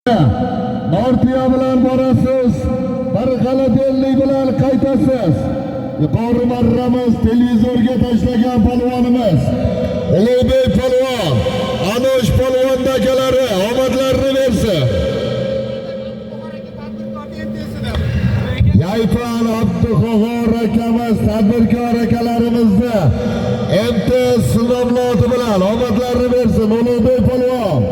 Nortiya bilan borasiz, bir g'aladenlik bilan qaytasiz. Yuqori marramiz televizorga tashlagan polvonimiz Ulug'bek polvon, Anosh polvon akalari omadlarini bersin. Yaypan Abduqahhor akamiz, tadbirkor akalarimizni MTS sinovloti bilan omadlarini bersin. Ulug'bek polvon.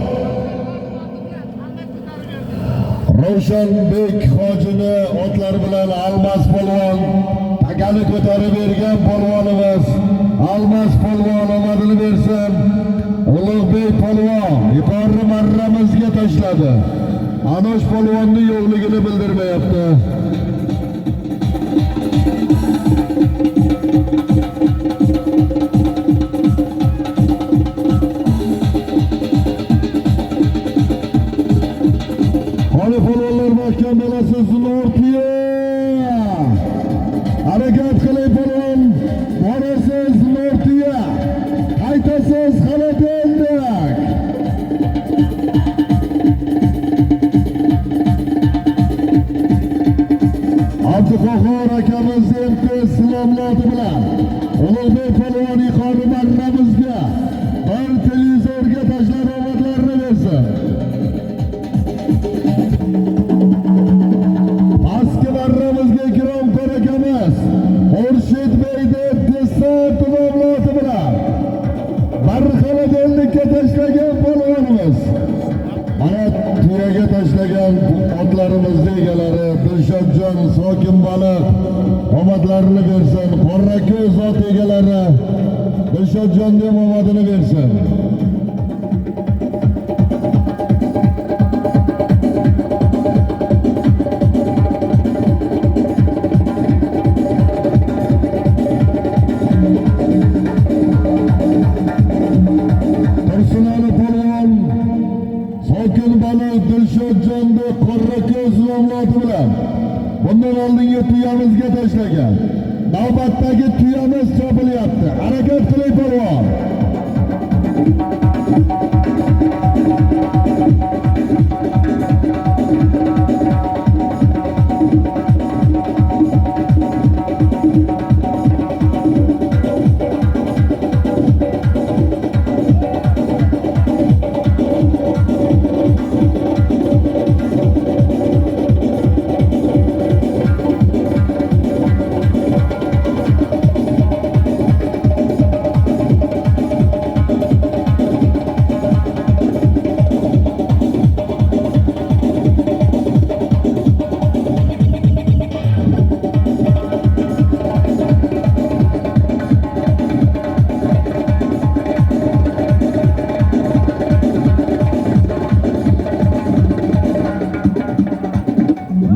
Ravshanbek hojini otlar bilan Almas polvon takani ko'tarib bergan polvonimiz Almas polvon omadini bersin. Ulug'bek polvon yuqori marramizga tashladi. Anosh polvonni yo'qligini bildirmayapti. Polvonlar mahkam bo'lasiz. Nortiya harakat qiling polvon, borasiz. Nortiya qaytasiz. Xaladendak Abduqahhor akamiz MTS sinovloti bilan Ulug'bek polvon yuqori marramizga bir televizorga tashlab omadlarini bersin. Pastki marramizga ikrom ko'rakamiz Xurshidbek deb desant sinovloti bilan bir xaladenlikka tashlagan polvonimiz. Mana tuyaga tashlagan otlarimizni egalari Dilshodjon Sokinbaliq omadlarini bersin. Qorrako'z ot egalari Dilshodjon deb omadini bersin. Sokinbaliq Dilshodjon deb Qorrako'z sinovloti bilan bundan oldingi tuyamizga tashlagan. Navbatdagi tuyamiz chopilyapti. Harakat qiling polvon.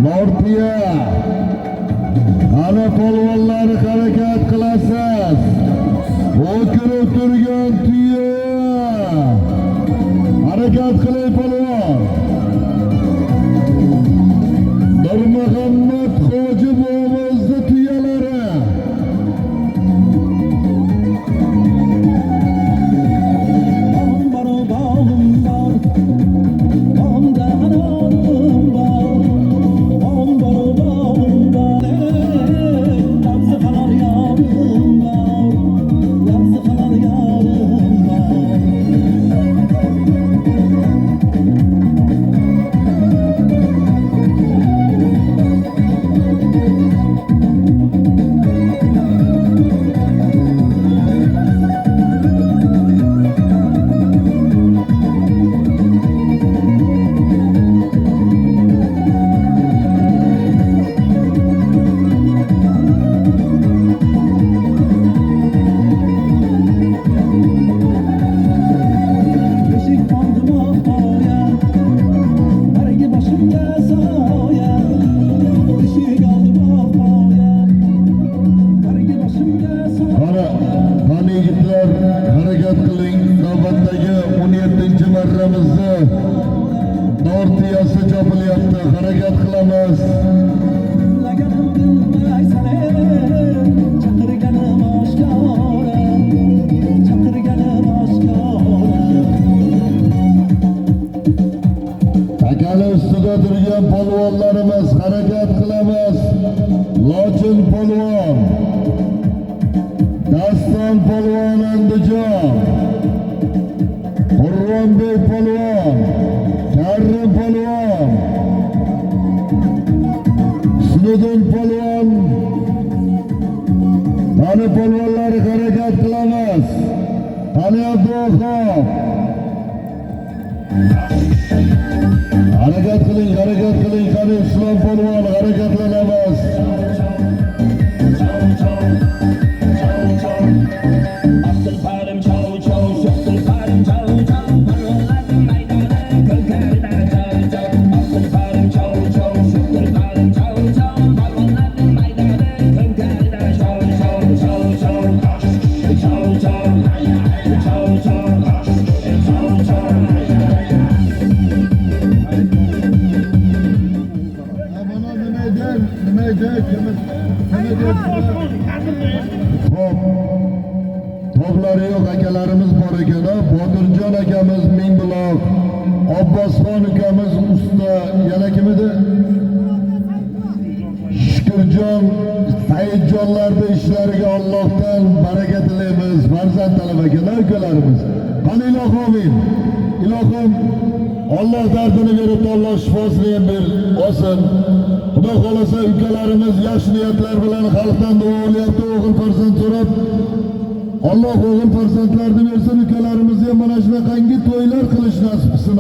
Nortiya ana polvonlar harakat qilasiz. O'kirib turgan tuya harakat qiling polvon. Nurmuhammad hoji bobomizni tuyalari yigitlar harakat qiling. Navbatdagi 17-marramizni Nortiyasi chopilyapti. Harakat qilamiz. Sahne ustida turgan polvonlarimiz harakat qilamiz. Lochin polvon, Daston polvon Andijon, Qurronbek polvon, Karim polvon, Husniddin polvon, qani polvonlari harakat qilamiz. Qani Abduxo'p, harakat qiling, qani Islom polvon, harakatlanamiz. Hop, toplari yo'q akalarimiz bor ekan. Botirjon akamiz Mingbuloq, Abbosxon ukamiz usta, yana kim edi? Shukurjon, Saidjonlarning ishlariga Allohdan baraka tilaymiz. Farzand talab akalar, ukalarimiz. Qani ilohim, ilohim Allah dardini berib, Alloh shifosini ham olsin. Xudo xolasa ukalarimiz yaxshi niyatlar bilan xalqdan duo olyapti, o'g'il farzand so'rab. Alloh o'g'il farzandlarni bersin, ukalarimiz ham mana shunaqangi to'ylar qilish nasib qilsin.